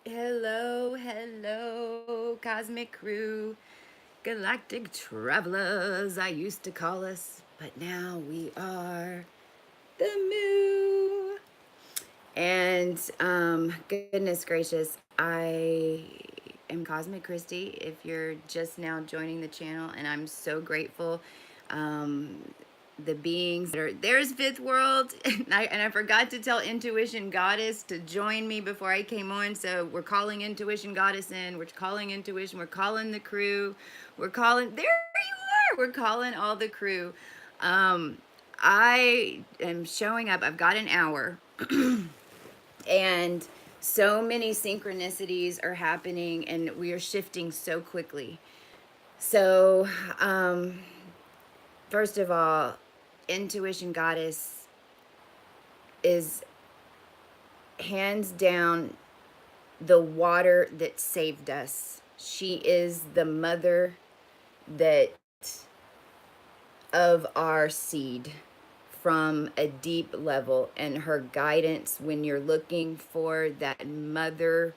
Hello, hello, cosmic crew, galactic travelers, I used to call us, but now we are the Moo. And goodness gracious, I am Cosmic Christie if you're just now joining the channel, and I'm so grateful. Um, the beings that are there's Fifth World, and I forgot to tell Intuition Goddess to join me before I came on. So we're calling Intuition Goddess in. We're calling Intuition. We're calling the crew. We're calling. There you are. We're calling all the crew. Um, I am showing up. I've got an hour. And so many synchronicities are happening, and we are shifting so quickly. So, first of all, Intuition Goddess is hands down the water that saved us. She is the mother that of our seed from a deep level, and her guidance when you're looking for that mother,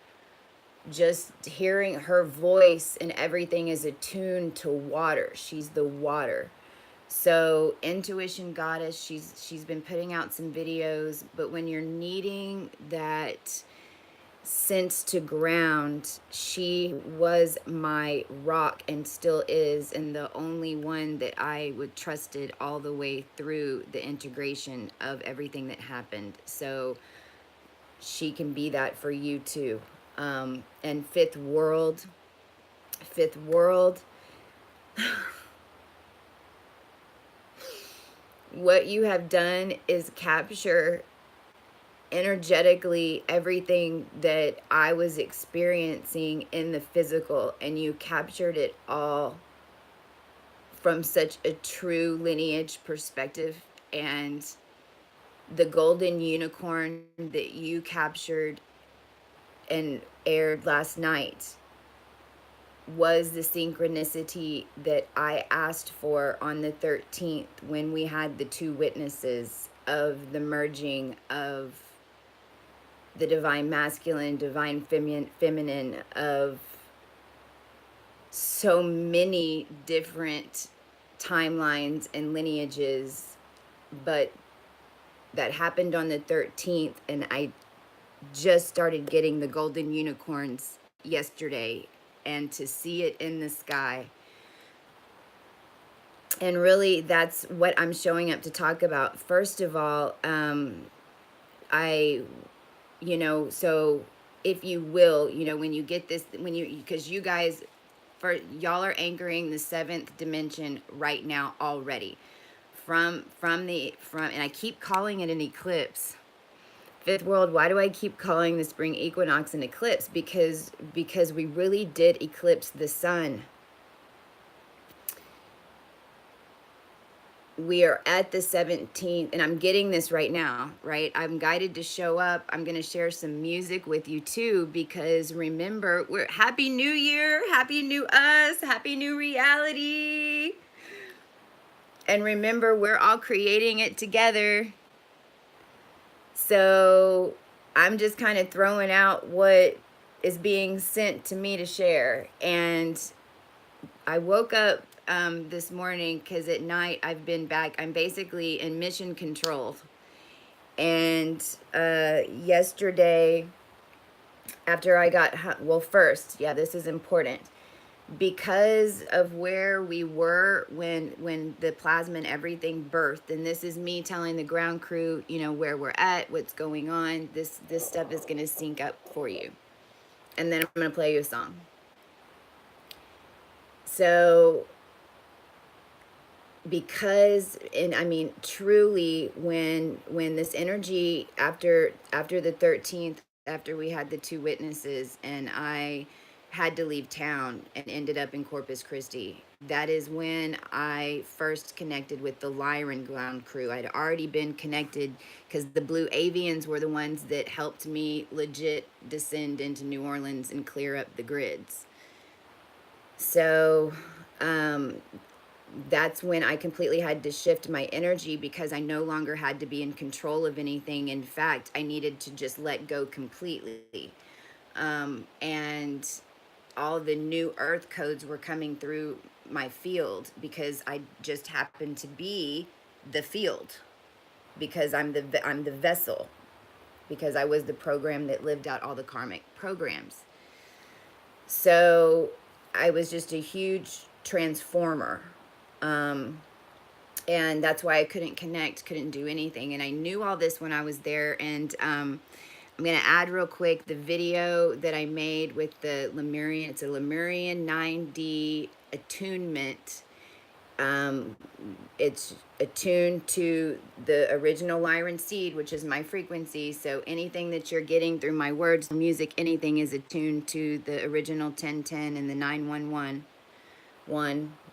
just hearing her voice and everything is attuned to water. She's the water. So Intuition Goddess, she's been putting out some videos, but when you're needing that sense to ground, she was my rock and still is, and the only one that I would trusted all the way through the integration of everything that happened. So she can be that for you too. And Fifth World, what you have done is capture energetically everything that I was experiencing in the physical, and you captured it all from such a true lineage perspective. And the golden unicorn that you captured and aired last night was the synchronicity that I asked for on the 13th when we had the two witnesses of the merging of the divine masculine, divine feminine, of so many different timelines and lineages, but that happened on the 13th, and I just started getting the golden unicorns yesterday, and to see it in the sky. And really, that's what I'm showing up to talk about. First of all, I, so if you will, when you get this, because you guys, for y'all are anchoring the seventh dimension right now already. From, and I keep calling it an eclipse. Fifth World, why do I keep calling the spring equinox an eclipse? Because we really did eclipse the sun. We are at the 17th, and I'm getting this right now, right? I'm guided to show up. I'm going to share some music with you too, because remember, we're Happy New Year, Happy New Us, Happy New Reality. And remember, we're all creating it together. So I'm just kind of throwing out what is being sent to me to share. And I woke up this morning because at night I've been back. I'm basically in mission control. And yesterday, after I got, well, first, yeah, this is important. Because of where we were when the plasma and everything birthed, and this is me telling the ground crew, where we're at, what's going on. This stuff is going to sync up for you. And then I'm going to play you a song. So because, and I mean truly, when this energy after the 13th, after we had the two witnesses and I had to leave town and ended up in Corpus Christi, that is when I first connected with the Lyran ground crew. I'd already been connected because the Blue Avians were the ones that helped me legit descend into New Orleans and clear up the grids. So that's when I completely had to shift my energy, because I no longer had to be in control of anything. In fact, I needed to just let go completely. And all the new earth codes were coming through my field because I just happened to be the field, because I'm the vessel, because I was the program that lived out all the karmic programs. So I was just a huge transformer. Um, and that's why I couldn't connect, couldn't do anything. And I knew all this when I was there. And I'm going to add real quick the video that I made with the Lemurian. It's a Lemurian 9D attunement. It's attuned to the original Lyran seed, which is my frequency. So anything that you're getting through my words, music, anything is attuned to the original 1010 and the 911,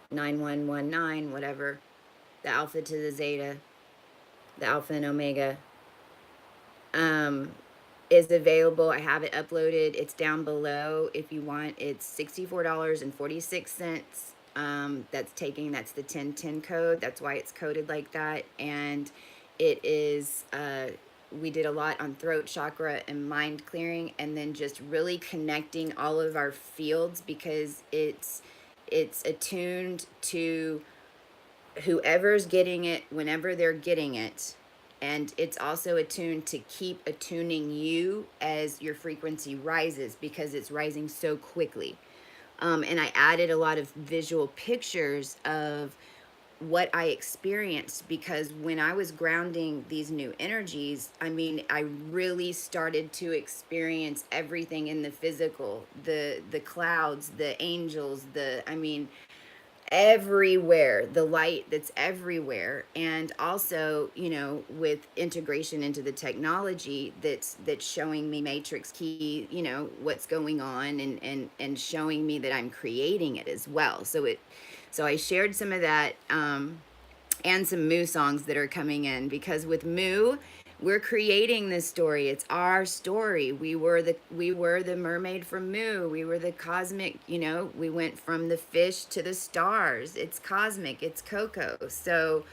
9119, whatever, the alpha to the zeta, the alpha and omega. Is available. I have it uploaded. It's down below if you want. It's $64.46. That's the 1010 code. That's why it's coded like that. And it is, we did a lot on throat chakra and mind clearing, and then just really connecting all of our fields, because it's attuned to whoever's getting it whenever they're getting it. And it's also attuned to keep attuning you as your frequency rises, because it's rising so quickly. And I added a lot of visual pictures of what I experienced, because when I was grounding these new energies, I mean, I really started to experience everything in the physical, the clouds, the angels, I mean, everywhere, the light that's everywhere. And also, you know, with integration into the technology that's showing me matrix key, you know, what's going on, and showing me that I'm creating it as well. So I shared some of that, and some Moo songs that are coming in, because with Moo, we're creating this story. It's our story. We were the mermaid from Moo. We were the cosmic, you know, we went from the fish to the stars. It's cosmic, it's Coco. So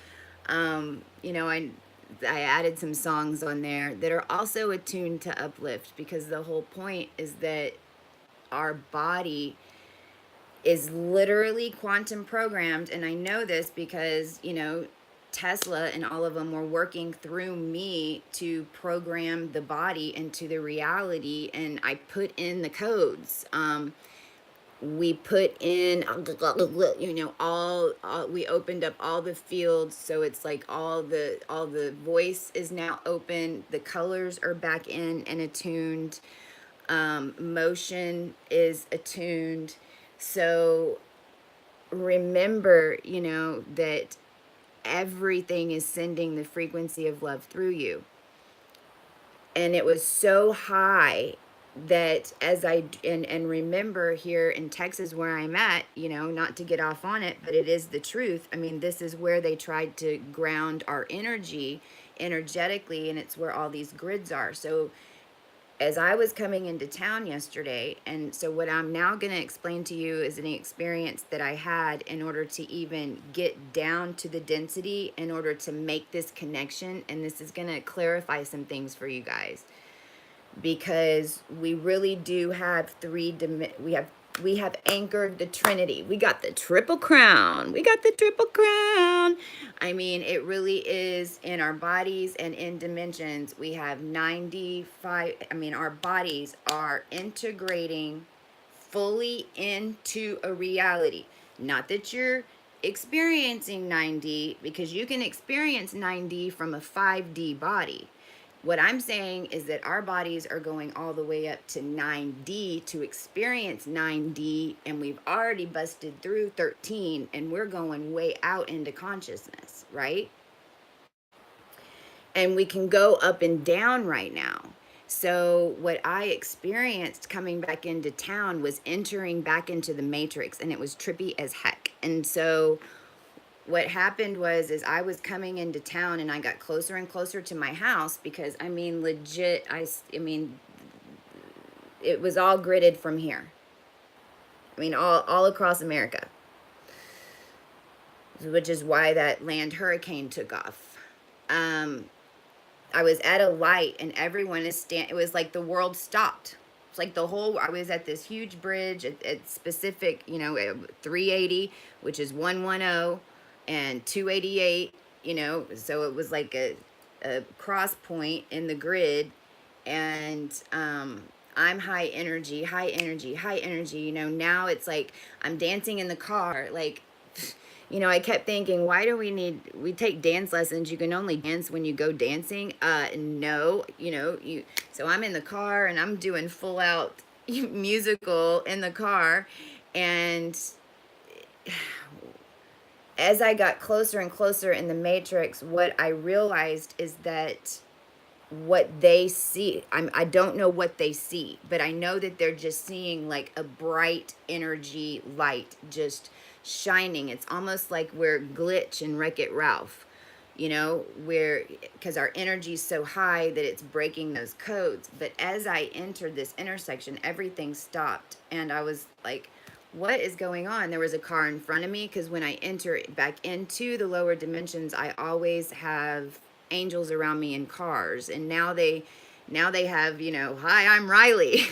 you know, I added some songs on there that are also attuned to uplift, because the whole point is that our body is literally quantum programmed. And I know this because, you know, Tesla and all of them were working through me to program the body into the reality. And I put in the codes. We put in, you know, all we opened up all the fields. So it's like all the voice is now open. The colors are back in and attuned. Motion is attuned. So remember, you know, that everything is sending the frequency of love through you. And it was so high that and remember, here in Texas where I'm at, you know, not to get off on it, but it is the truth. I mean, this is where they tried to ground our energy energetically, and it's where all these grids are. So as I was coming into town yesterday, and so what I'm now going to explain to you is an experience that I had in order to even get down to the density, in order to make this connection. And this is going to clarify some things for you guys, because we really do have we have anchored the Trinity. We got the triple crown. We got the triple crown. I mean, it really is in our bodies and in dimensions. We have 95. I mean, our bodies are integrating fully into a reality. Not that you're experiencing 9D, because you can experience 9D from a 5D body. What I'm saying is that our bodies are going all the way up to 9D to experience 9D, and we've already busted through 13, and we're going way out into consciousness, right? And we can go up and down right now. So what I experienced coming back into town was entering back into the matrix, and it was trippy as heck. And so what happened is I was coming into town, and I got closer and closer to my house, because I mean, legit, I mean, it was all gridded from here. I mean, all across America, which is why that land hurricane took off. I was at a light, and everyone it was like the world stopped. It's like the whole, I was at this huge bridge at specific, 380, which is 110, and 288, so it was like a cross point in the grid. And I'm high energy, high energy, high energy. Now it's like I'm dancing in the car. Like, I kept thinking, why do we take dance lessons? You can only dance when you go dancing. No, so I'm in the car and I'm doing full out musical in the car. And as I got closer and closer in the matrix, what I realized is that what they see, I don't know what they see, but I know that they're just seeing like a bright energy light just shining. It's almost like we're Glitch and Wreck-It Ralph, where, because our energy is so high that it's breaking those codes. But as I entered this intersection, everything stopped, and I was like, what is going on? There was a car in front of me, because when I enter back into the lower dimensions, I always have angels around me in cars, and now they have, hi, I'm Riley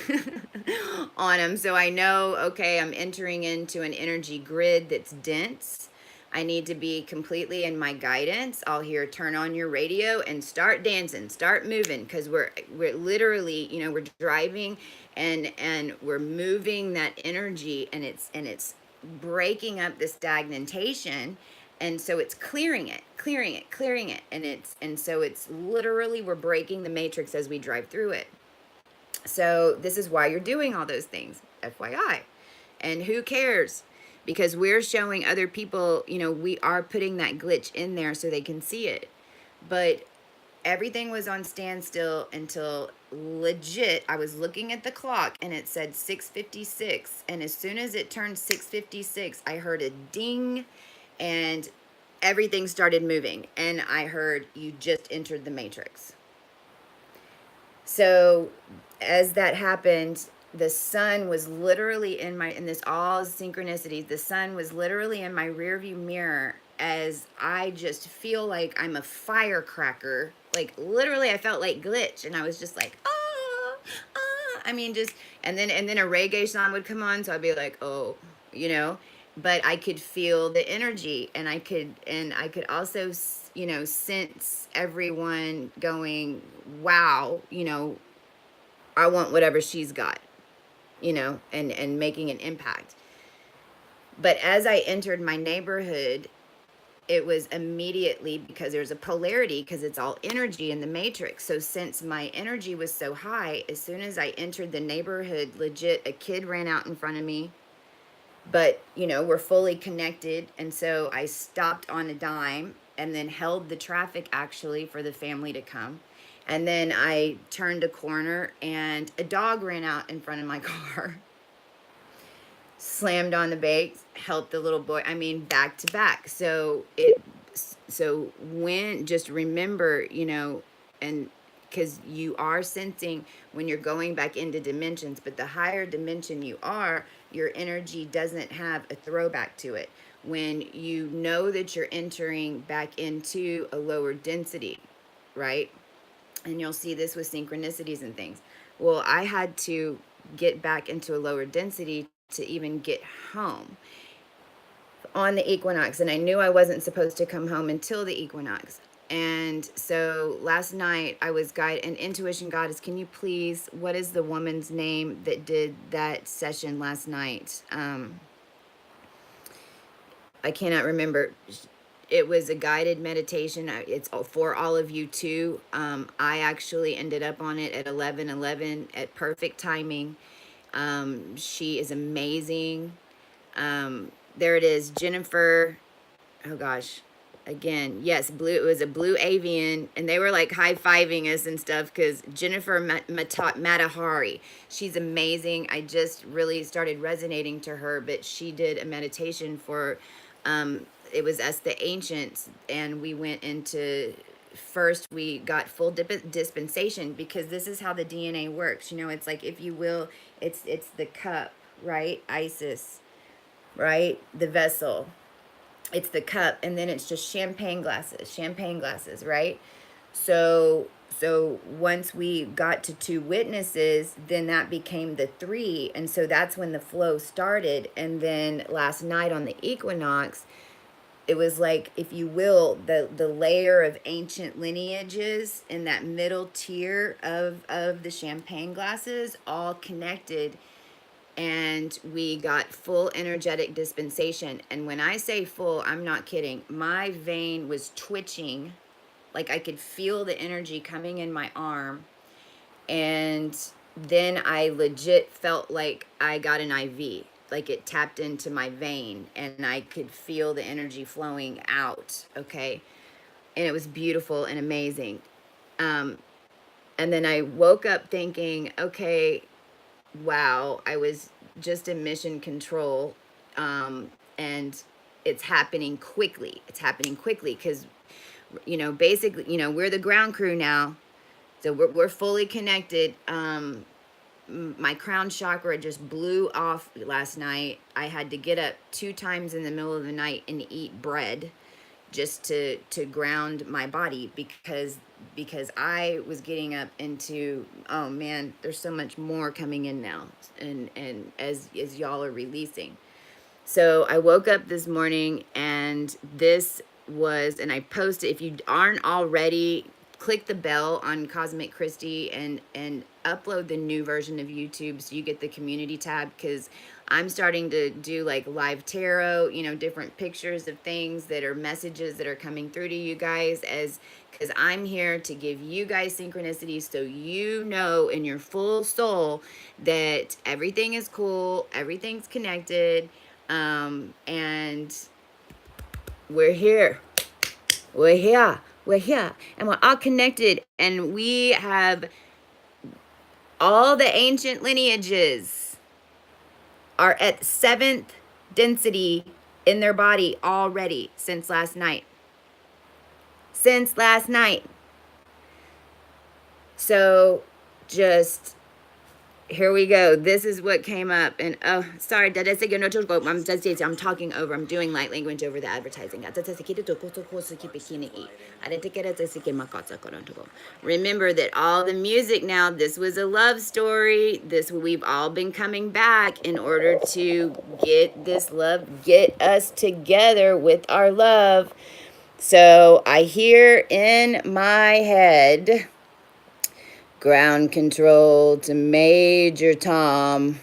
on them. So I know, okay, I'm entering into an energy grid that's dense. I need to be completely in my guidance. I'll hear, turn on your radio and start dancing, start moving, because we're literally, we're driving, and we're moving that energy, and it's breaking up the stagnation. And so it's clearing it, and so it's literally, we're breaking the matrix as we drive through it. So this is why you're doing all those things, FYI. And who cares? Because we're showing other people, we are putting that glitch in there so they can see it. But everything was on standstill until legit, I was looking at the clock and it said 6:56. And as soon as it turned 6:56, I heard a ding, and everything started moving. And I heard, you just entered the matrix. So as that happened, the sun was literally in this all synchronicity. The sun was literally in my rearview mirror, as I just feel like I'm a firecracker. Like literally, I felt like Glitch, and I was just like, ah, ah. I mean, just, and then a reggae song would come on, so I'd be like, oh, But I could feel the energy, and I could also, sense everyone going, wow, I want whatever she's got, and making an impact. But as I entered my neighborhood, it was immediately, because there's a polarity, because it's all energy in the matrix. So since my energy was so high, as soon as I entered the neighborhood, legit, a kid ran out in front of me. But, we're fully connected. And so I stopped on a dime and then held the traffic, actually, for the family to come. And then I turned a corner and a dog ran out in front of my car. Slammed on the brakes, helped the little boy. I mean, back to back. So when, just remember, and because you are sensing when you're going back into dimensions, but the higher dimension you are, your energy doesn't have a throwback to it. When you know that you're entering back into a lower density, right? And you'll see this with synchronicities and things. Well, I had to get back into a lower density to even get home on the equinox. And I knew I wasn't supposed to come home until the equinox. And so last night I was guided, and intuition goddess, can you please, what is the woman's name that did that session last night? I cannot remember. It was a guided meditation. It's for all of you too. I actually ended up on it at 11:11 at perfect timing. She is amazing. There it is, Jennifer. Oh gosh, again, yes, blue. It was a blue avian, and they were like high-fiving us and stuff, because Jennifer Matahari, she's amazing. I just really started resonating to her, but she did a meditation for, it was us, the ancients, and we went into, first we got full dispensation, because this is how the DNA works. It's like, if you will, it's the cup, right? Isis, right? The vessel. It's the cup, and then it's just champagne glasses, right? So so once we got to 2 witnesses, then that became the 3. And so that's when the flow started. And then last night on the equinox, it was like, if you will, the layer of ancient lineages in that middle tier of the champagne glasses all connected, and we got full energetic dispensation. And when I say full, I'm not kidding. My vein was twitching, like I could feel the energy coming in my arm. And then I legit felt like I got an IV, like it tapped into my vein and I could feel the energy flowing out. Okay. And it was beautiful and amazing. And then I woke up thinking, okay, wow, I was just in mission control. And it's happening quickly. It's happening quickly because, basically, we're the ground crew now. So we're fully connected. My crown chakra just blew off last night. I had to get up 2 times in the middle of the night and eat bread just to ground my body because I was getting up into, oh man, there's so much more coming in now, and as y'all are releasing. So I woke up this morning and this was, and I posted, if you aren't already, click the bell on Cosmic Christie and upload the new version of YouTube so you get the community tab, because I'm starting to do like live tarot, different pictures of things that are messages that are coming through to you guys, because I'm here to give you guys synchronicity so you know in your full soul that everything is cool, everything's connected, and we're here. We're here, and we're all connected, and we have all the ancient lineages are at 7th density in their body already since last night. So just, here we go. This is what came up. And oh, sorry, I'm talking over. I'm doing light language over the advertising. Remember that all the music now, this was a love story. We've all been coming back in order to get this love, get us together with our love. So I hear in my head, ground control to Major Tom.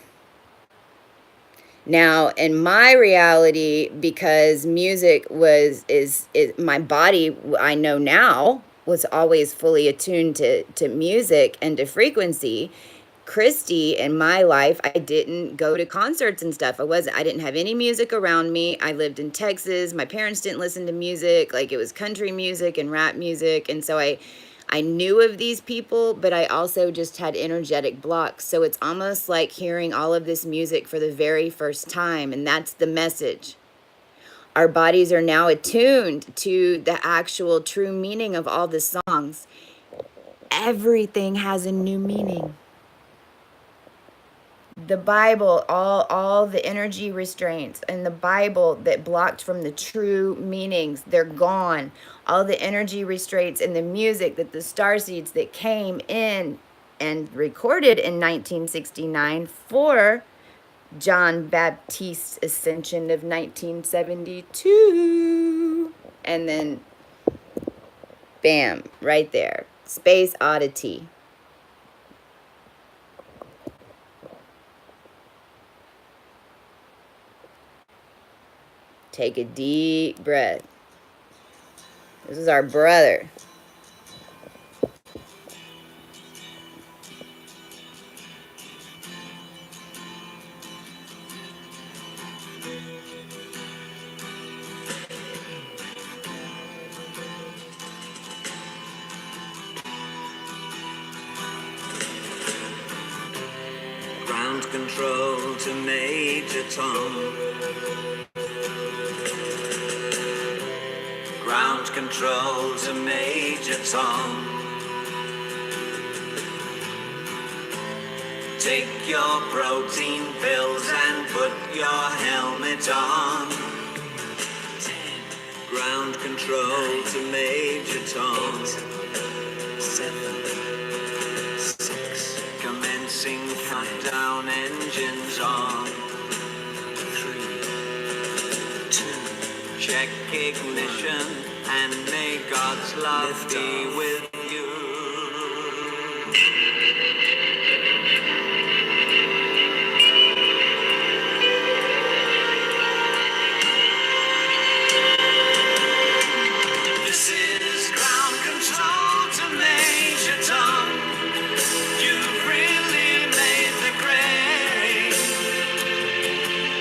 Now, in my reality, because music is my body, I know now, was always fully attuned to music and to frequency. Christy, in my life, I didn't go to concerts and stuff. I didn't have any music around me. I lived in Texas. My parents didn't listen to music. Like, it was country music and rap music. And so I knew of these people, but I also just had energetic blocks. So it's almost like hearing all of this music for the very first time. And that's the message. Our bodies are now attuned to the actual true meaning of all the songs. Everything has a new meaning. The Bible, all the energy restraints in the Bible that blocked from the true meanings, they're gone. All the energy restraints in the music, that the starseeds that came in and recorded in 1969 for John Baptiste's ascension of 1972. And then, bam, right there. Space oddity. Take a deep breath. This is our brother. Ground control to Major Tom. Ground control to Major Tom. Take your protein pills and put your helmet on. 10. Ground control to Major Tom. 8, 7. racing countdown engines on. 3, 2, check ignition, and may God's love be with you. This is ground control to Major Tom. You've really made the grade.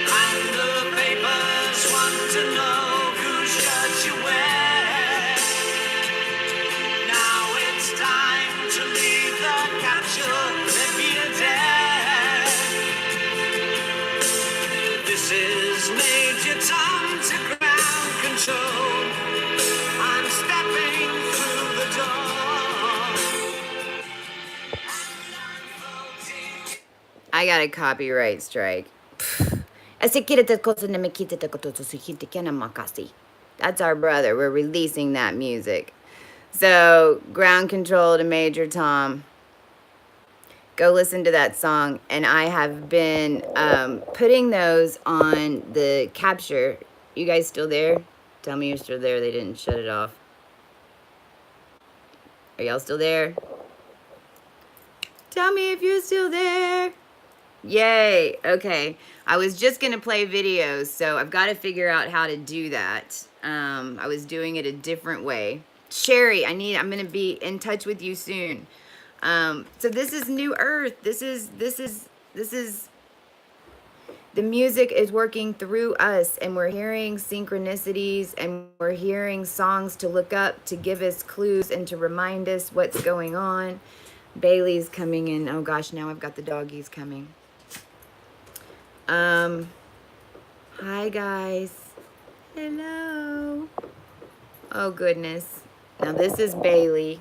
And the papers want to know whose shirt you wear. Now it's time to leave the capsule if you dare. This is Major Tom to ground control. I'm stepping through the door. I got a copyright strike. That's our brother. We're releasing that music. So, ground control to Major Tom. Go listen to that song. And I have been putting those on the capture. You guys still there? Tell me you're still there. They didn't shut it off. Are y'all still there? Tell me if you're still there. Yay. Okay. I was just going to play videos, so I've got to figure out how to do that. I was doing it a different way. Sherry, I'm going to be in touch with you soon. So this is New Earth. This is the music is working through us, and we're hearing synchronicities, and we're hearing songs to look up to give us clues and to remind us what's going on. Bailey's coming in. Oh gosh, now I've got the doggies coming. Hi guys. Hello. Oh goodness. Now this is Bailey.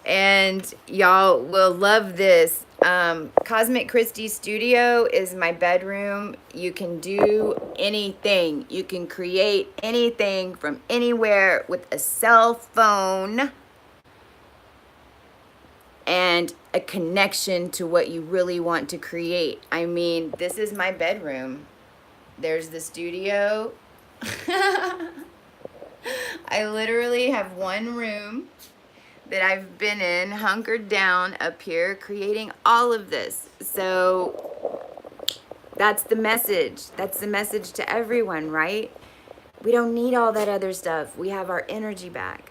And y'all will love this. Cosmic Christie Studio is my bedroom. You can do anything. You can create anything from anywhere with a cell phone and a connection to what you really want to create. I mean, this is my bedroom. There's the studio. I literally have one room that I've been in, hunkered down up here, creating all of this. So that's the message. That's the message to everyone, right? We don't need all that other stuff. We have our energy back.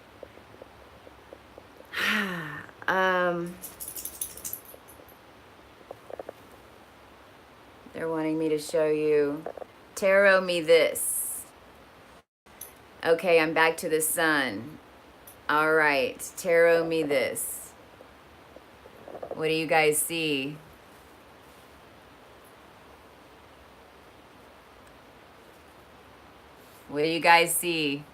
They're wanting me to show you. Tarot me this. Okay, I'm back to the sun. All right, tarot me this. What do you guys see? What do you guys see?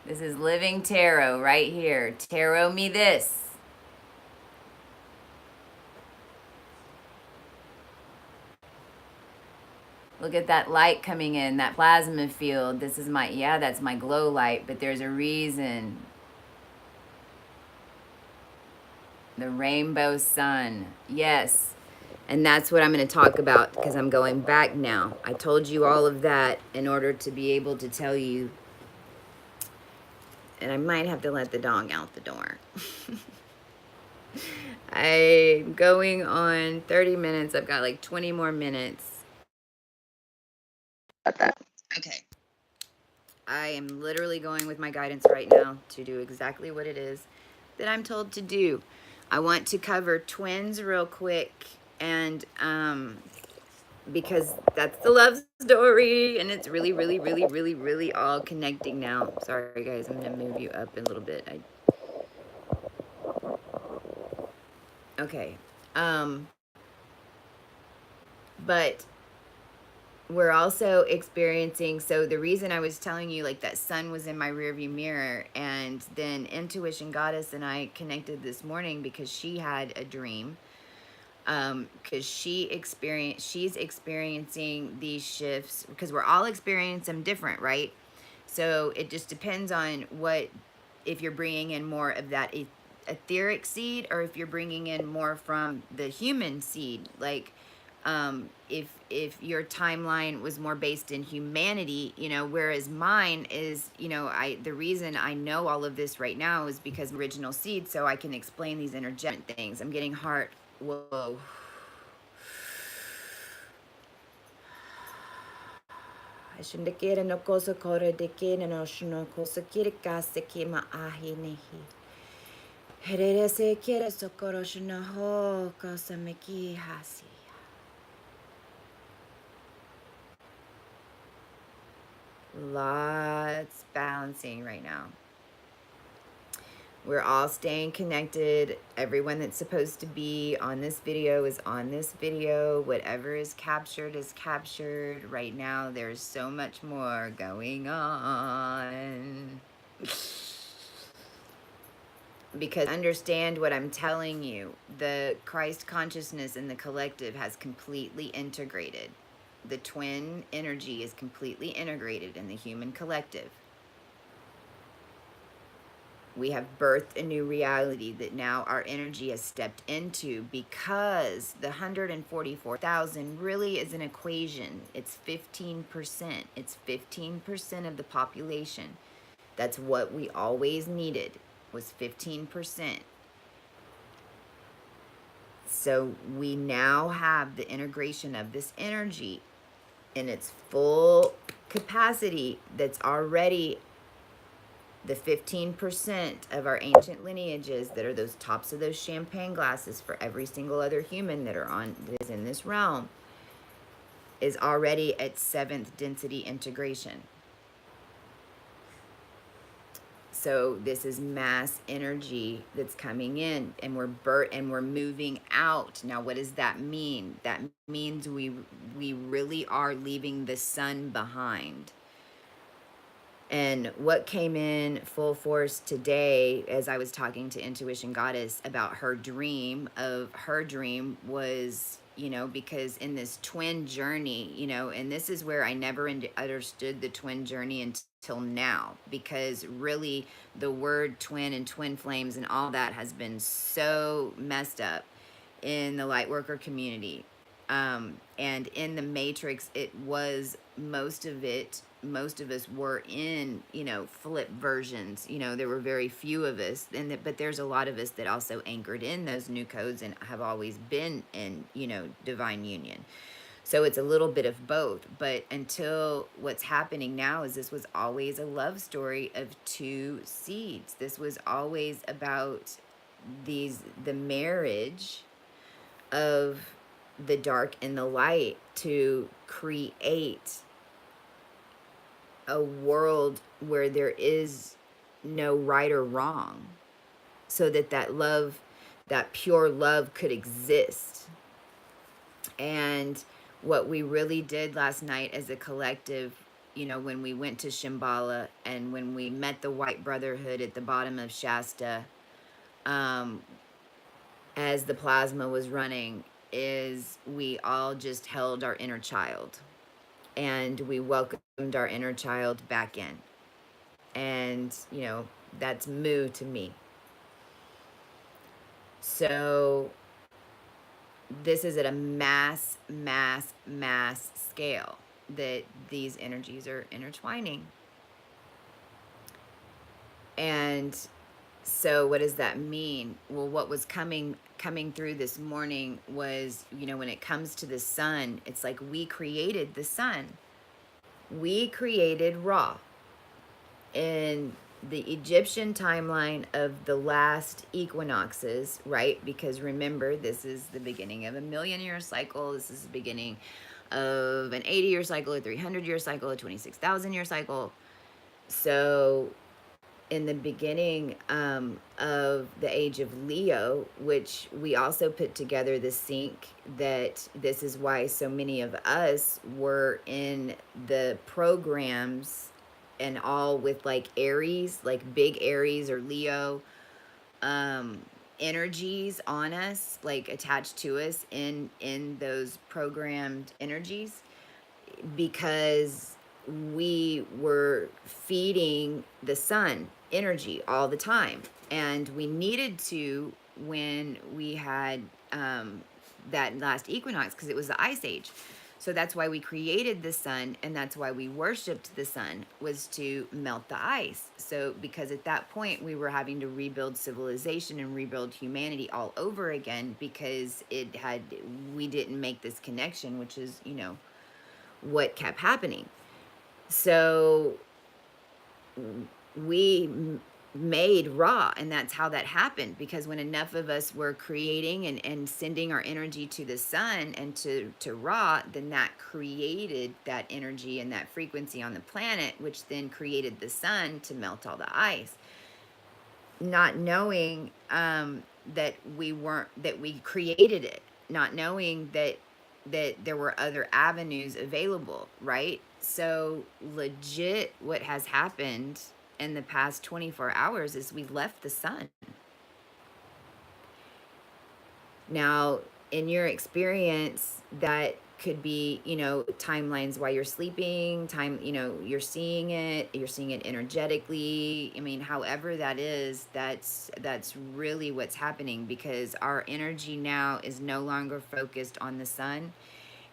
This is Living Tarot right here. Tarot me this. Look at that light coming in, that plasma field. This is my, yeah, that's my glow light, but there's a reason. The rainbow sun. Yes. And that's what I'm going to talk about because I'm going back now. I told you all of that in order to be able to tell you. And I might have to let the dog out the door. I'm going on 30 minutes. I've got like 20 more minutes. About that. Okay. I am literally going with my guidance right now to do exactly what it is that I'm told to do. I want to cover twins real quick, and because that's the love story, and it's really, really, really, really, really all connecting now. Sorry guys, I'm gonna move you up a little bit. Okay. But we're also experiencing, so the reason I was telling you like that sun was in my rearview mirror, and then Intuition Goddess and I connected this morning because she had a dream, because she's experiencing these shifts, because we're all experiencing them different, right? So it just depends on what if you're bringing in more of that etheric seed, or if you're bringing in more from the human seed. Like, if your timeline was more based in humanity, you know, whereas mine is, you know, the reason I know all of this right now is because I'm original seed, so I can explain these energetic things. I'm getting heart. Whoa. Shindakira no kosa kora de kina no shino kosa kirika sekima ahi nehi. Herere se kira sokoro shino ho kosa meki hasi. Lots balancing right now. We're all staying connected. Everyone that's supposed to be on this video is on this video. Whatever is captured is captured. Right now, there's so much more going on. Because understand what I'm telling you. The Christ consciousness in the collective has completely integrated. The twin energy is completely integrated in the human collective. We have birthed a new reality that now our energy has stepped into, because the 144,000 really is an equation. It's 15%. It's 15% of the population. That's what we always needed, was 15%. So we now have the integration of this energy in its full capacity. That's already the 15% of our ancient lineages that are those tops of those champagne glasses for every single other human that is in this realm, is already at 7th density integration. So this is mass energy that's coming in, and we're moving out. Now, what does that mean? That means we really are leaving the sun behind. And what came in full force today, as I was talking to Intuition Goddess about her dream was, you know, because in this twin journey, you know, and this is where I never understood the twin journey until now, because really the word twin and twin flames and all that has been so messed up in the light worker community. And in the matrix, it was most of us were in, you know, flip versions. You know, there were very few of us, but there's a lot of us that also anchored in those new codes and have always been in, you know, divine union. So it's a little bit of both. But until what's happening now is, this was always a love story of two seeds. This was always about the marriage of the dark and the light to create a world where there is no right or wrong, so that love, that pure love, could exist. And what we really did last night as a collective, you know, when we went to Shambhala and when we met the White Brotherhood at the bottom of Shasta, as the plasma was running, is we all just held our inner child and we welcomed our inner child back in. And, you know, that's Mu to me. So this is at a mass scale that these energies are intertwining. And so what does that mean? Well, what was coming through this morning was, you know, when it comes to the sun, it's like we created the sun. We created Ra. In the Egyptian timeline of the last equinoxes, right? Because remember, this is the beginning of a 1,000,000-year cycle. This is the beginning of an 80-year cycle, a 300-year cycle, a 26,000-year cycle. So in the beginning of the age of Leo, which we also put together the sync, that this is why so many of us were in the programs and all with like Aries, like big Aries or Leo energies on us, like attached to us in those programmed energies, because we were feeding the sun energy all the time. And we needed to when we had that last equinox, because it was the ice age. So that's why we created the sun, and that's why we worshiped the sun, was to melt the ice. So because at that point we were having to rebuild civilization and rebuild humanity all over again, because we didn't make this connection, which is, what kept happening. So we made Ra, and that's how that happened, because when enough of us were creating and sending our energy to the sun and to Ra, then that created that energy and that frequency on the planet, which then created the sun to melt all the ice, not knowing that we created it, not knowing that there were other avenues available, right? So legit, what has happened in the past 24 hours is we left the sun. Now, in your experience, that could be, timelines while you're sleeping, you're seeing it energetically. I mean, however that is, that's really what's happening, because our energy now is no longer focused on the sun,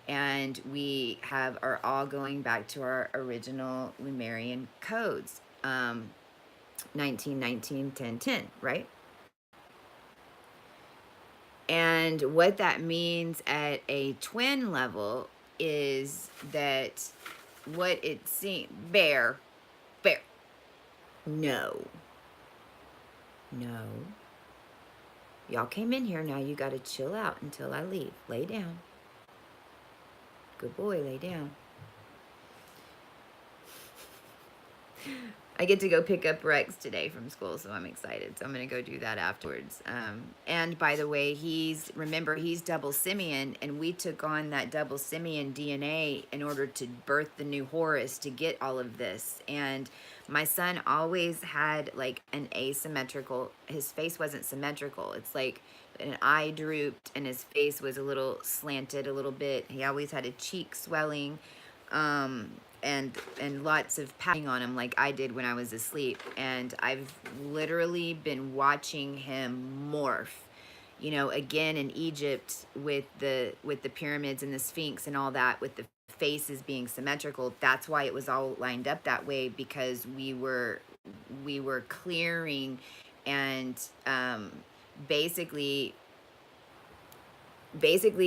and we are all going back to our original Lemurian codes, 1919 1010, right? And what that means at a twin level is that what it seems, bear, no, no. Y'all came in here, now you gotta chill out until I leave. Lay down. Good boy, lay down. I get to go pick up Rex today from school, so I'm excited. So I'm going to go do that afterwards. And by the way, he's double simian, and we took on that double simian DNA in order to birth the new Horus to get all of this. And my son always had like an asymmetrical, his face wasn't symmetrical. It's like an eye drooped and his face was a little slanted a little bit. He always had a cheek swelling. And lots of patting on him like I did when I was asleep. And I've literally been watching him morph. Again in Egypt with the pyramids and the Sphinx and all that, with the faces being symmetrical. That's why it was all lined up that way, because we were clearing and basically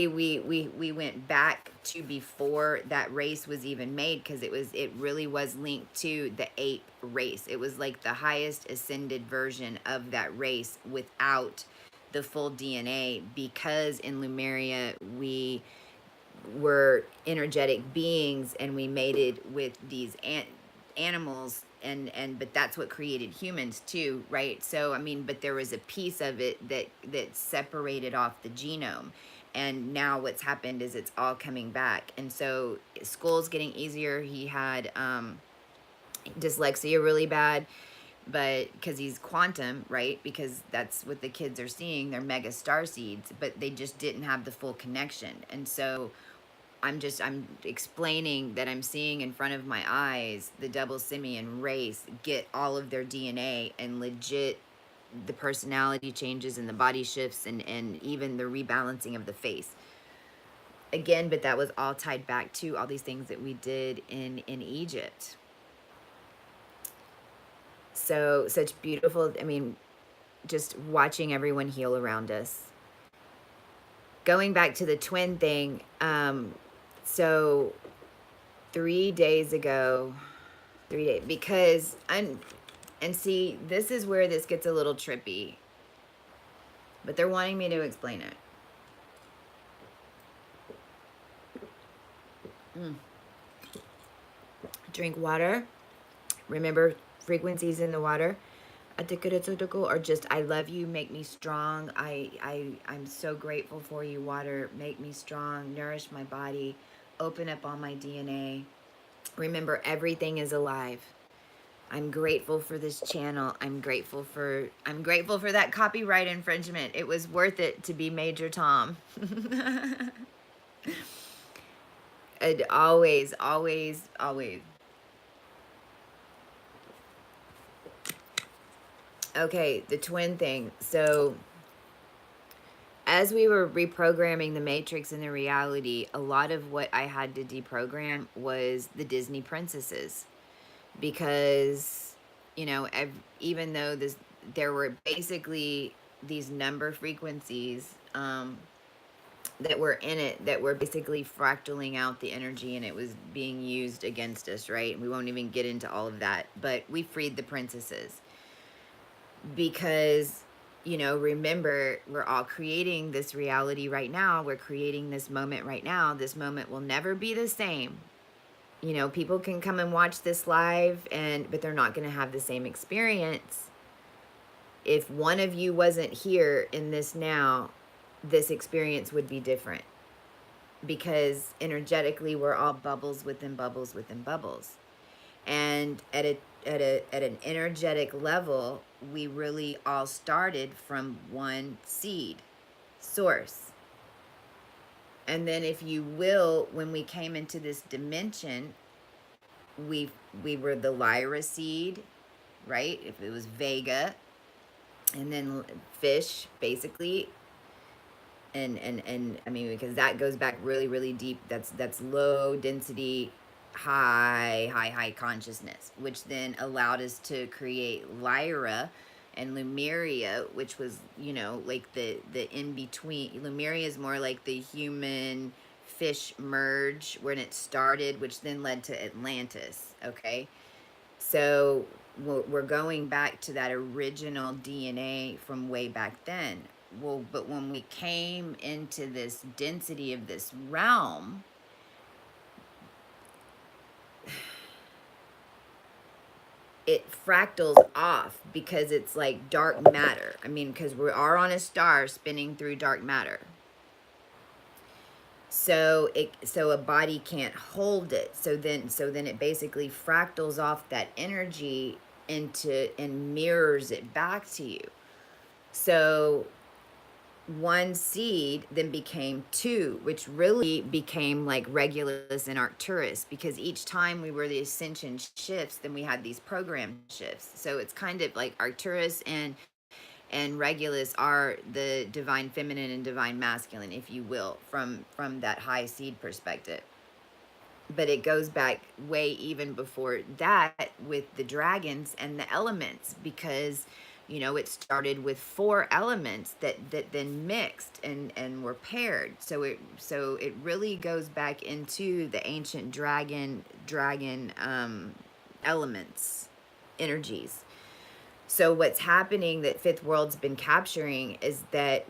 we went back to before that race was even made, because it really was linked to the ape race. It was like the highest ascended version of that race without the full DNA, because in Lemuria we were energetic beings and we mated with these animals, but that's what created humans too, right? So I mean, but there was a piece of it that separated off the genome, and now what's happened is it's all coming back. And so school's getting easier. He had dyslexia really bad, but because he's quantum, right? Because that's what the kids are seeing, they're mega star seeds, but they just didn't have the full connection. And so I'm explaining that I'm seeing in front of my eyes the double simian race get all of their DNA, and legit the personality changes and the body shifts and even the rebalancing of the face. Again, but that was all tied back to all these things that we did in Egypt. So such beautiful, I mean, just watching everyone heal around us. Going back to the twin thing, so 3 days ago, because and see, this is where this gets a little trippy, but they're wanting me to explain it. Drink water. Remember frequencies in the water. Or just, I love you, make me strong. I'm so grateful for you, water. Make me strong, nourish my body, open up all my DNA. Remember, everything is alive. I'm grateful for this channel. I'm grateful for that copyright infringement. It was worth it to be Major Tom. And always, always, always. Okay, the twin thing. So as we were reprogramming the matrix and the reality, a lot of what I had to deprogram was the Disney princesses, because even though there were basically these number frequencies that were in it, that were basically fractaling out the energy, and it was being used against us, right? We won't even get into all of that, but we freed the princesses because, remember, we're all creating this reality right now. We're creating this moment right now. This moment will never be the same. People can come and watch this live, but they're not going to have the same experience. If one of you wasn't here in this now, this experience would be different, because energetically we're all bubbles within bubbles within bubbles. And at an energetic level, we really all started from one seed source. And then, if you will, when we came into this dimension, we were the Lyra seed, right? If it was Vega, and then fish, basically. And I mean, because that goes back really, really deep. That's low density, high consciousness, which then allowed us to create Lyra and Lemuria, which was, like the in between. Lemuria is more like the human fish merge when it started, which then led to Atlantis. Okay, so we're going back to that original DNA from way back then. Well, but when we came into this density of this realm, it fractals off, because it's like dark matter. I mean, because we are on a star spinning through dark matter. So a body can't hold it. So then it basically fractals off that energy into and mirrors it back to you. So one seed then became two, which really became like Regulus and Arcturus, because each time we were the ascension shifts, then we had these program shifts. So it's kind of like Arcturus and Regulus are the divine feminine and divine masculine, if you will, from that high seed perspective. But it goes back way even before that with the dragons and the elements, because it started with 4 elements that then mixed and were paired. So it really goes back into the ancient dragon elements, energies. So what's happening that Fifth World's been capturing is that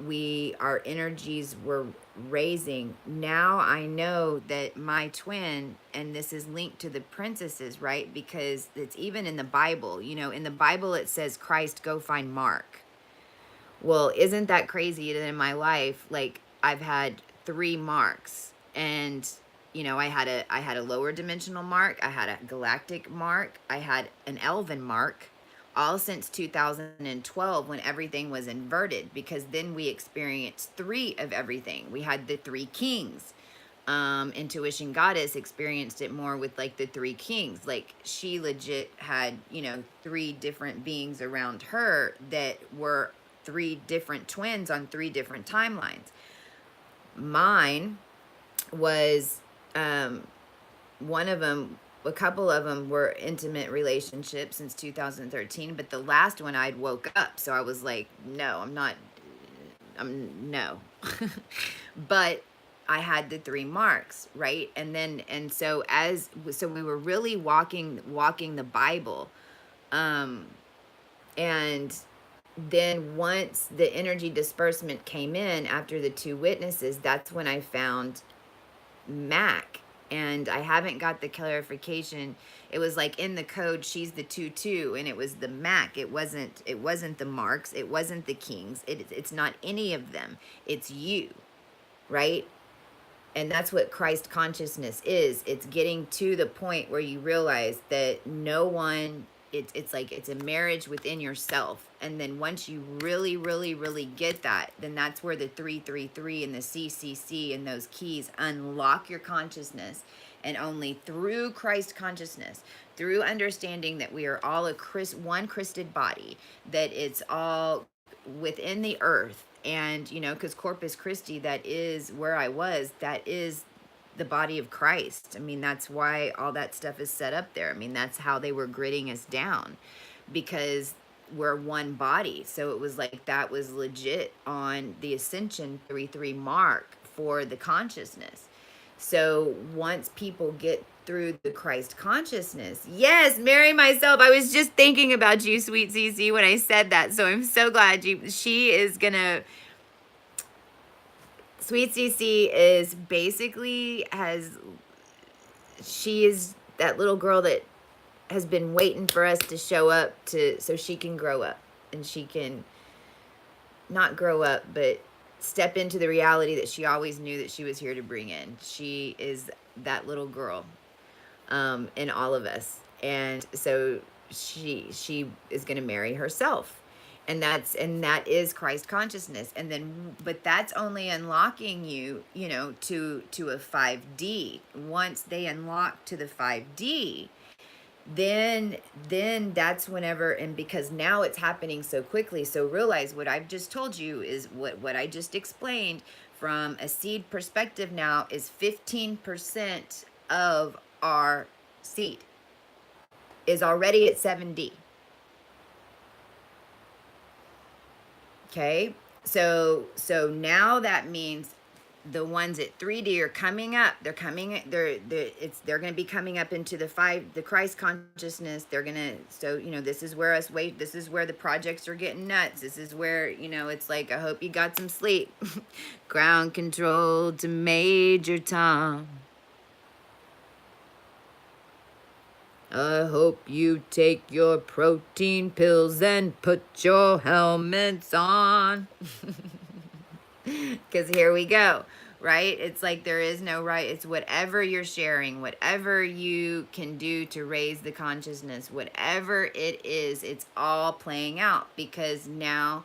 our energies were raising. Now I know that my twin, and this is linked to the princesses, right? Because it's even in the Bible. In the Bible it says, Christ, go find Mark. Well, isn't that crazy that in my life, like, I've had 3 marks, and I had a lower dimensional mark, I had a galactic mark, I had an elven mark, all since 2012, when everything was inverted, because then we experienced 3 of everything. We had the 3 kings. Intuition Goddess experienced it more with like the 3 kings. Like, she legit had 3 different beings around her that were 3 different twins on 3 different timelines. Mine was one of them, a couple of them were intimate relationships since 2013, but the last one I'd woke up, so I was like, no, no. But I had the 3 marks, right? And so we were really walking the Bible. And then once the energy disbursement came in after the 2 witnesses, that's when I found Mac. And I haven't got the clarification. It was like in the code, she's the 2-2, and it was the Mac. It wasn't the marks. It wasn't the kings. It's not any of them. It's you, right? And that's what Christ consciousness is. It's getting to the point where you realize that no one, it's like it's a marriage within yourself. And then once you really, really, really get that, then that's where the 333 and the CCC and those keys unlock your consciousness. And only through Christ consciousness, through understanding that we are all one Christed body, that it's all within the earth. And, you know, because Corpus Christi, that is where I was, that is the body of Christ. I mean, that's why all that stuff is set up there. I mean, that's how they were gridding us down, because we're one body. So it was like that was legit on the Ascension 3-3 mark for the consciousness. So once people get through the Christ consciousness, yes, Mary myself, I was just thinking about you, sweet CC, when I said that. So I'm so glad she is gonna, sweet CC is basically she is that little girl that has been waiting for us to show up so she can grow up, and she can not grow up, but step into the reality that she always knew that she was here to bring in. She is that little girl in all of us. And so she is going to marry herself. And that is Christ consciousness. And then, but that's only unlocking you, you know, to a 5D. Once they unlock to the 5D, then that's whenever, and because now it's happening so quickly. So realize what I've just told you is what I just explained from a seed perspective now is 15% of our seed is already at 7D. Okay, so now that means the ones at 3D are coming up. They're going to be coming up into the Christ consciousness. They're going to, so, you know, this is where this is where the projects are getting nuts. This is where, you know, it's like, I hope you got some sleep. Ground control to Major Tom. I hope you take your protein pills and put your helmets on. Because here we go, right? It's like there is no right. It's whatever you're sharing, whatever you can do to raise the consciousness, whatever it is, it's all playing out, because now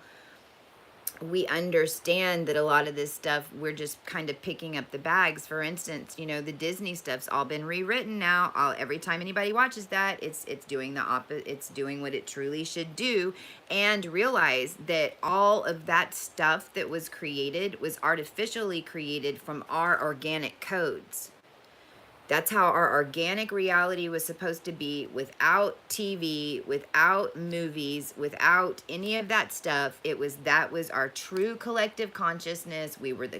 we understand that a lot of this stuff, we're just kind of picking up the bags. For instance, you know, the Disney stuff's all been rewritten now. Every time anybody watches that, it's doing the opposite. It's doing what it truly should do. And realize that all of that stuff that was created was artificially created from our organic codes. That's how our organic reality was supposed to be, without TV, without movies, without any of that stuff. That was our true collective consciousness. We were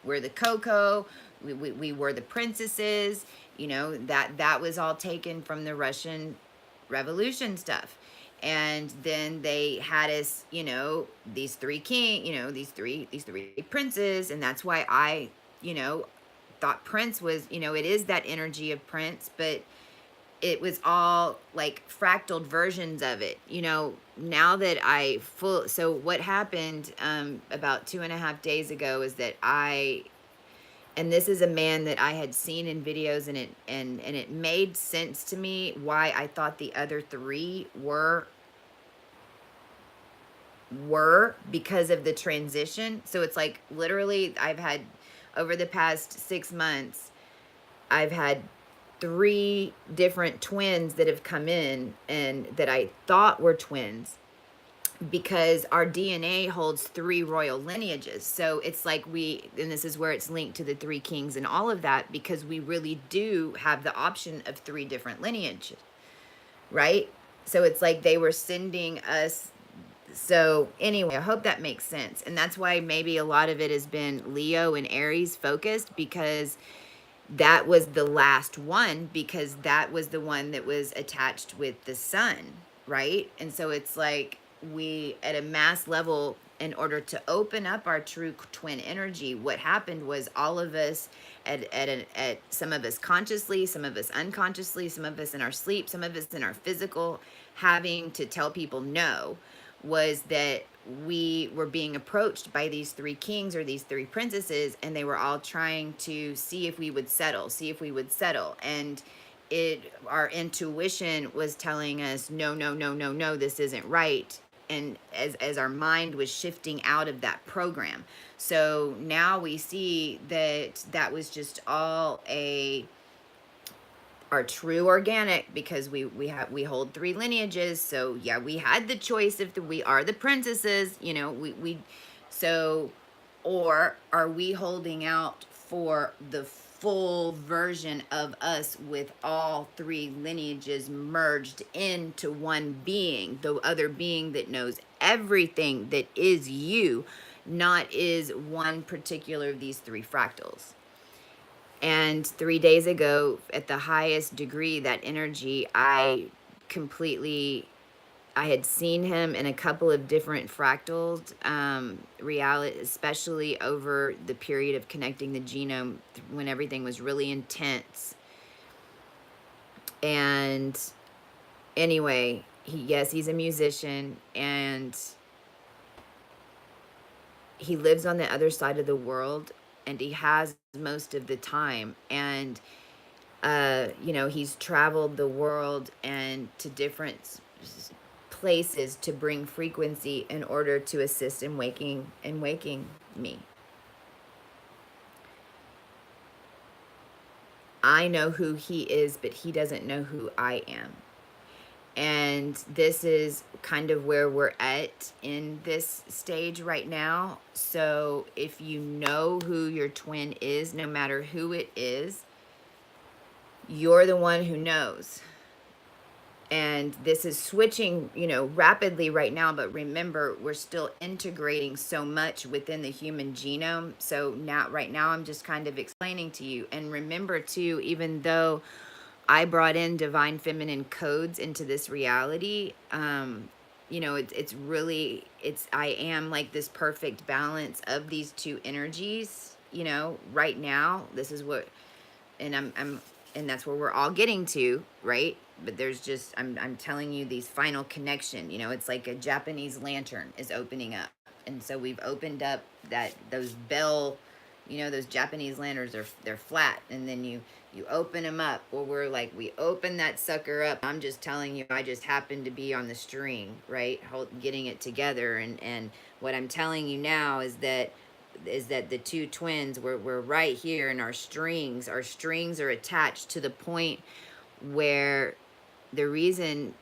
we're the Coco. We were the princesses. You know, that was all taken from the Russian Revolution stuff. And then they had us, you know, these three these three princes, and that's why I, you know, thought Prince was, you know, it is that energy of Prince, but it was all like fractaled versions of it, you know. Now that so what happened about 2.5 days ago is that and this is a man that I had seen in videos, and it made sense to me why I thought the other three were because of the transition. So it's like, literally, I've had, over the past 6 months, I've had 3 different twins that have come in, and that I thought were twins, because our DNA holds 3 royal lineages. So it's like and this is where it's linked to the 3 kings and all of that, because we really do have the option of 3 different lineages, right? So it's like they were sending us. So anyway, I hope that makes sense. And that's why maybe a lot of it has been Leo and Aries focused, because that was the last one, because that was the one that was attached with the sun, right? And so it's like, we, at a mass level, in order to open up our true twin energy, what happened was all of us at some of us consciously, some of us unconsciously, some of us in our sleep, some of us in our physical, having to tell people no, was that we were being approached by these 3 kings or these 3 princesses, and they were all trying to see if we would settle, and our intuition was telling us, no, no, no, no, no, this isn't right. And as our mind was shifting out of that program. So now we see that was just all a are true organic, because we hold 3 lineages. So yeah, we had the choice if we are the princesses, you know, we so, or are we holding out for the full version of us with all 3 lineages merged into one being, the other being that knows everything that is you, not is one particular of these 3 fractals. And 3 days ago, at the highest degree, that energy, completely, I had seen him in a couple of different fractals, reality, especially over the period of connecting the genome when everything was really intense. And anyway, yes, he's a musician, and he lives on the other side of the world, and he has most of the time. And you know, he's traveled the world and to different places to bring frequency in order to assist in waking me. I know who he is, but he doesn't know who I am. And this is kind of where we're at in this stage right now. So if you know who your twin is, no matter who it is, you're the one who knows. And this is switching, you know, rapidly right now, but remember, we're still integrating so much within the human genome. So now, right now, I'm just kind of explaining to you. And remember too, even though I brought in divine feminine codes into this reality, you know, it's really, I am like this perfect balance of these 2 energies, you know, right now. This is what, and and that's where we're all getting to, right? But there's just, I'm telling you, these final connection, you know, it's like a Japanese lantern is opening up. And so we've opened up those bell, you know, those Japanese lanterns are, they're flat, and then you open them up. Well, we're like, we open that sucker up. I'm just telling you, I just happened to be on the string, right? Getting it together. And what I'm telling you now is that the 2 twins, we're right here, and our strings are attached to the point where the reason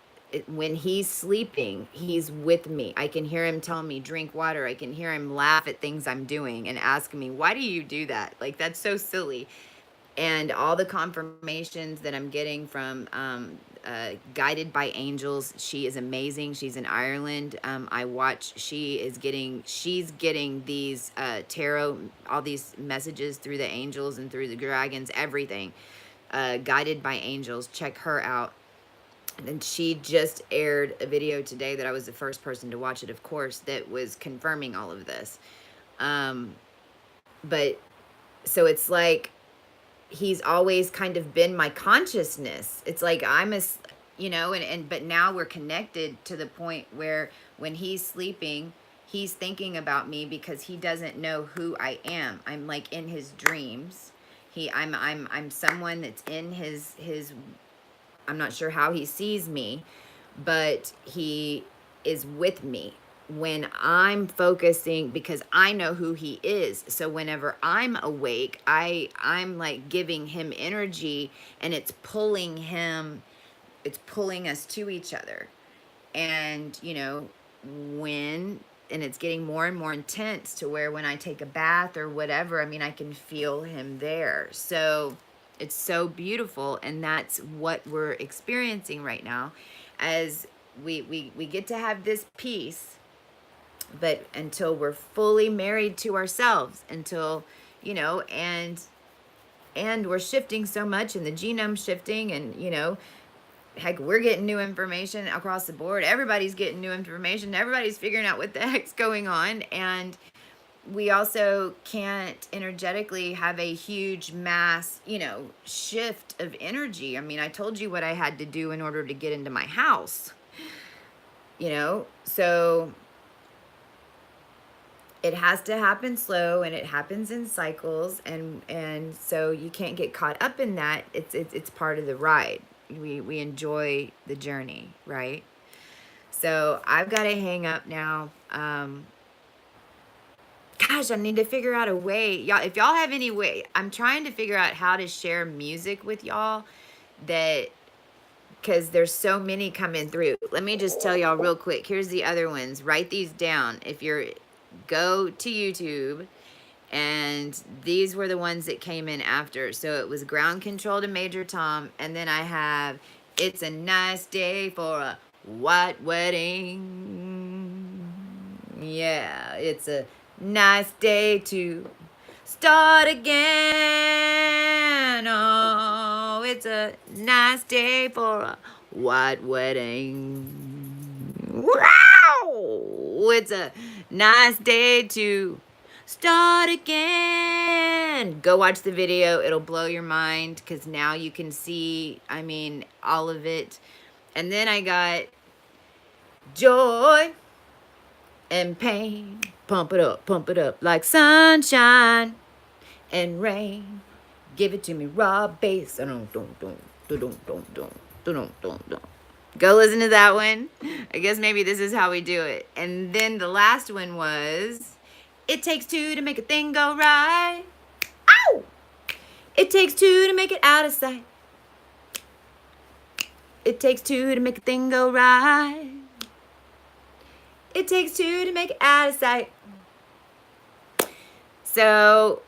when he's sleeping, he's with me. I can hear him tell me drink water. I can hear him laugh at things I'm doing and ask me, why do you do that? Like, that's so silly. And all the confirmations that I'm getting from Guided by Angels, she is amazing. She's in Ireland. I watch. She's getting these tarot, all these messages through the angels and through the dragons, everything. Guided by Angels. Check her out. And she just aired a video today that I was the first person to watch it, of course, that was confirming all of this. But so it's like, he's always kind of been my consciousness. It's like I'm a, you know, but now we're connected to the point where when he's sleeping, he's thinking about me because he doesn't know who I am. I'm like in his dreams. I'm someone that's in his, I'm not sure how he sees me, but he is with me when I'm focusing, because I know who he is. So whenever I'm awake, I'm like giving him energy, and it's pulling us to each other. And, you know, and it's getting more and more intense to where when I take a bath or whatever, I mean, I can feel him there. So it's so beautiful. And that's what we're experiencing right now as we get to have this peace. But until we're fully married to ourselves, until, you know, and we're shifting so much, and the genome's shifting, and, you know, heck, we're getting new information across the board. Everybody's getting new information. Everybody's figuring out what the heck's going on. And we also can't energetically have a huge mass, you know, shift of energy. I mean, I told you what I had to do in order to get into my house, you know, so it has to happen slow, and it happens in cycles. And so you can't get caught up in that. It's part of the ride. We enjoy the journey, right? So I've got to hang up now. Gosh, I need to figure out a way. Y'all, if y'all have any way, I'm trying to figure out how to share music with y'all that, because there's so many coming through. Let me just tell y'all real quick. Here's the other ones. Write these down. If you're, go to YouTube, and these were the ones that came in after. So it was Ground Control to Major Tom, and then I have It's a Nice Day for a White Wedding. Yeah, it's a nice day to start again. Oh, it's a nice day for a white wedding. Wow! It's a nice day to start again. Go watch the video. It'll blow your mind because now you can see, I mean, all of it. And then I got joy and pain. Pump it up like sunshine and rain. Give it to me raw bass. Go listen to that one. I guess maybe this is how we do it. And then the last one was It Takes Two to Make a Thing Go Right. Ow! It takes two to make it out of sight. It takes two to make a thing go right. It takes two to make it out of sight. So,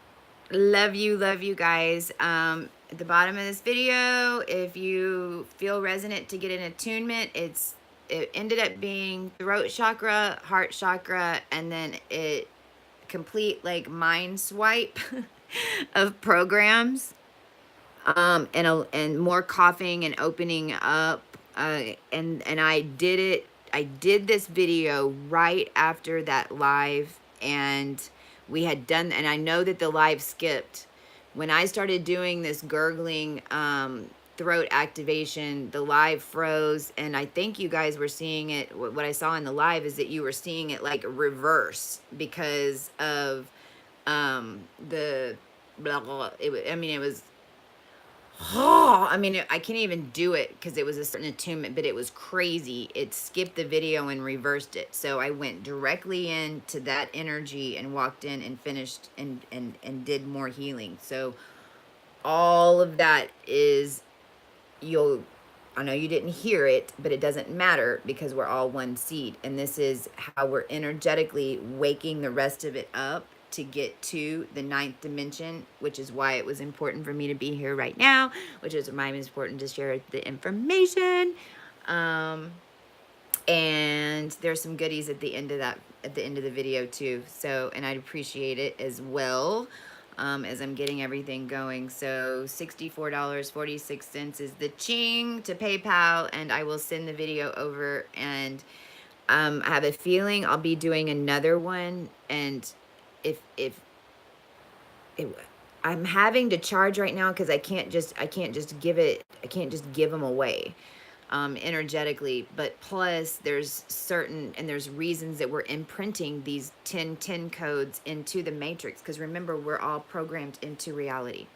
love you guys. At the bottom of this video, if you feel resonant to get an attunement, it ended up being throat chakra, heart chakra, and then it complete like mind swipe of programs, and more coughing and opening up, and I did it. I did this video right after that live, and we had done, and I know that the live skipped. When I started doing this gurgling throat activation, the live froze, and I think you guys were seeing it. What I saw in the live is that you were seeing it like reverse because of the blah, blah. I mean, it was, oh, I mean, I can't even do it because it was a certain attunement, but it was crazy. It skipped the video and reversed it. So I went directly into that energy and walked in and finished and did more healing. So all of that is, I know you didn't hear it, but it doesn't matter because we're all one seed. And this is how we're energetically waking the rest of it up to get to the 9th dimension, which is why it was important for me to be here right now, which is why it's important to share the information. And there's some goodies at the end of that, at the end of the video too. So, and I'd appreciate it as well, as I'm getting everything going. So $64.46 is the ching to PayPal, and I will send the video over. And I have a feeling I'll be doing another one, and I'm having to charge right now because I can't just give them away energetically. But plus there's reasons that we're imprinting these 1010 codes into the matrix, because remember, we're all programmed into reality.